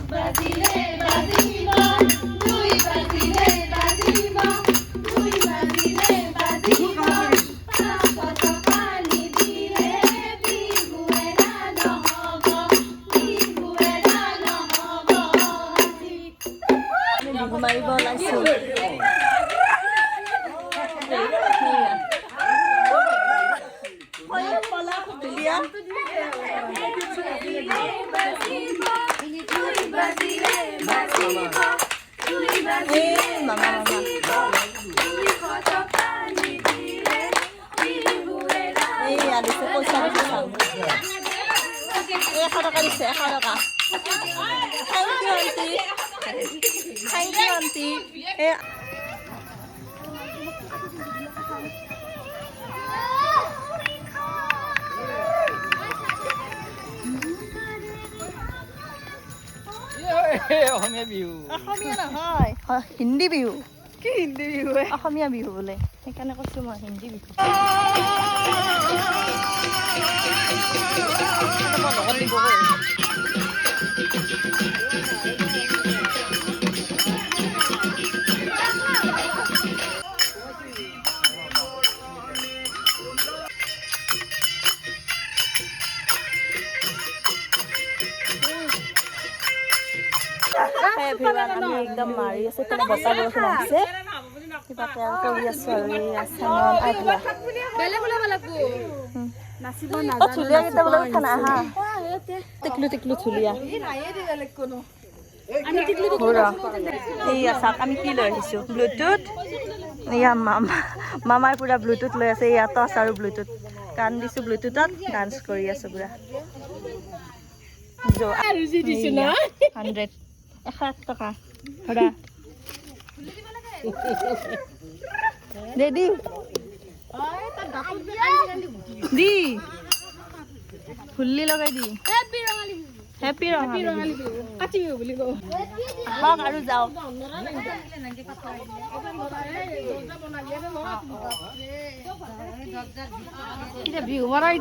বাজিলে বাজিব দুই বাজিলে বাজিব দুই বাজিলে বাজিব কত পানী দিলে বিহুৱে নহ'ব বিহুৱে নহ'ব বিহু মাৰিব ওলাইছো Thank you, auntie. অসমীয়া বিহু অসমীয়া নহয় হিন্দী বিহু কি হিন্দী বিহু অসমীয়া বিহু বোলে সেইকাৰণে কৈছো মই হিন্দী বিহু আমি একদম মাৰি আছে কিবা বতাহ বৰষুণ আহিছে কিবা তেওঁ কৰি আছো আৰু এই আছামত আহিলা থুলীয়া কেইটা বোলে উঠা না হা টিকলু টিকলু থুলীয়া এইয়া চাওক আমি কি লৈ আহিছো ব্লুটুথ এয়া মামাৰ পুৰা ব্লুটুথ লৈ আছে এয়া টচ আৰু ব্লুটুথ গান দিছো ব্লুটুথত ডান্স কৰি আছো পুৰা 100 1 টকা ধৰা ৰেডি দি ফুল্লি লগাই দি হেপী ৰঙালী বিহু কাতি বিহু বুলি কওঁ আহক আৰু যাওক বিহু মাৰাই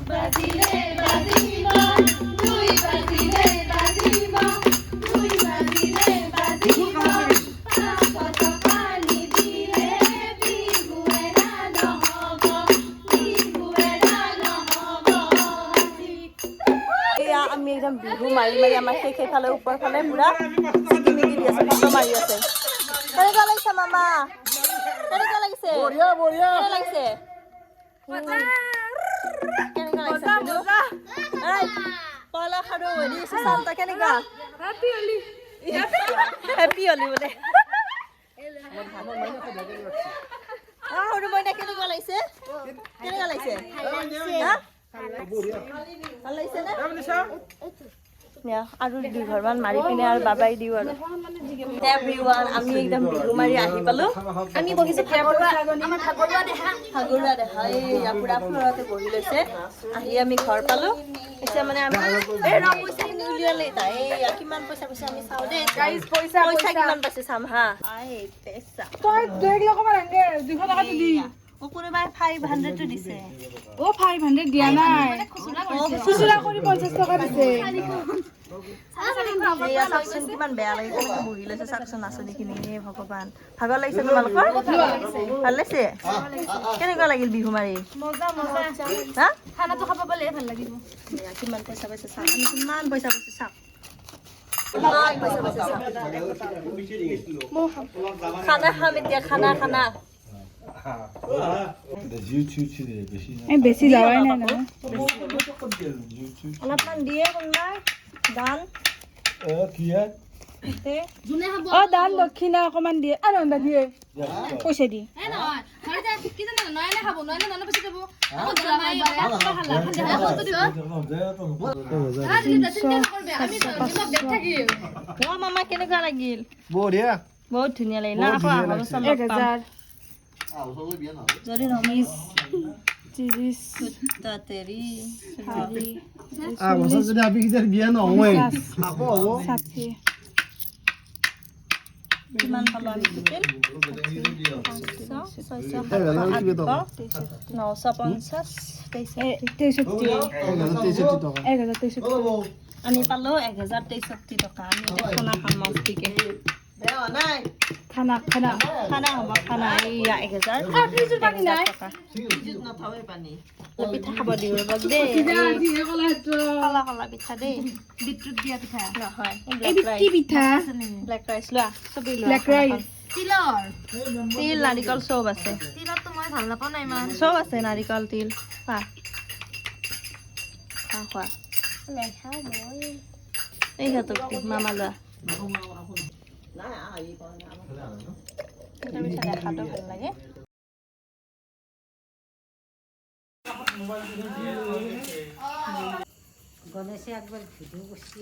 বাজিলে বাজিব দুই বাজিলে বাজিব দুই বাজিলে বাজিব কত পানী দিলে বিহুৱে নহ'ব বিহুৱে নহ'ব এয়া আমি একদম বিহু মাৰি মাৰি আমাৰ সেইফালে ওপৰ ফালে পুৰা চিকিমি দি আছে ফটো মাৰি আছে কেনেকুৱা লাগিছে মামা কেনেকুৱা লাগিছে বঢ়িয়া বঢ়িয়া কেনেকুৱা লাগিছে কেনেকুৱা লাগিছে পলা খাৰু হেৰি সুশান্ত কেনেকুৱা হেপী হলি বোলে সৰু মইনা কেনেকুৱা লাগিছে কেনেকুৱা লাগিছে ভাল লাগিছে নে আৰু 2 ঘৰমান মাৰি পিনে আৰু বাবাই দিওঁ আৰু এভৰিৱান আমি একদম বিহু মাৰি আহি পালো আমি বহিছো ভাগৰুৱা দেহা এই পুৰা ফ্লৰতে বহি লৈছে আহি আমি ঘৰ পালো এতিয়া মানে আমি পইচাখিনি উলিয়ালে তাই কিমান পইচা পইচা আমি চাওঁ দেই পইচা কিমান পাইছে চাম হা কোনোবাই 500 টো দিছে ও 500 দিয়া নাই খুচুৰা কৰি 50 টকা দিছে এয়া চাওকচোন কিমান বেয়া লাগে কেনেকৈ বহি লৈছে চাওকচোন নাচনীখিনি ভগৱান ভাগৰ লাগিছে তোমালোকৰ ভাল লাগিছে কেনেকুৱা লাগিল বিহু মাৰি মজা মজা হা খানাটো খাব পালে ভাল লাগিব কিমান পইচা পাইছে চাওক আমি কিমান পইচা পাইছে চাওক কিমান পইচা পাইছে চাওক খানা খাম এতিয়া খানা খানা এই বেছি যাৱাই নাই না অলপমান দিয়ে কোনোবাই দান যোনে খাব অ দান দক্ষিণা অকমান দিয়ে আৰু না দিয়ে পইচা দি এ নহয় ঘৰতে কি জানে নয়নে খাব নয়নে নন পইচা দিব আকৌ জামাই খালা খালা দিব আমি তোমাক দেখ থাকিম অ মামা কেনেকুৱা লাগিল বঢ়িয়া বহুত ধুনীয়া লাগিল না আকৌ আহা বছৰ লগ পাম 1000 যদি নমিছ 30 তাতেৰি বছৰ যদি আমি কিটা বিয়া নহয় আকৌ হ'ব 60 কিমান পালো আমি টোটেল 1063 আমি পালো 1063 টকা আমি এতিয়া খানা খাম মস্তিকে খানা খানা খানা হ'ব খানা এইয়া 1000 ফ্ৰিজৰ পানী নাই পিঠা খাব দিওঁ ৰ'ব দেই কলা কলা পিঠা দেই বিটৰুট দিয়া পিঠা নহয় এই কি পিঠা ব্লেক ৰাইচ লোৱা চবেই লোৱা ব্লেক ৰাইচ তিলৰ তিল নাৰিকল চব আছে তিলৰটো মই ভাল নাপাওঁ না ইমান চব আছে নাৰিকল তিল খোৱা খোৱা এই সিহঁতক দি মামা লোৱা পিঠা দেখাটো ভাল লাগে গণেশে একবাৰ ভিডিও কৰছি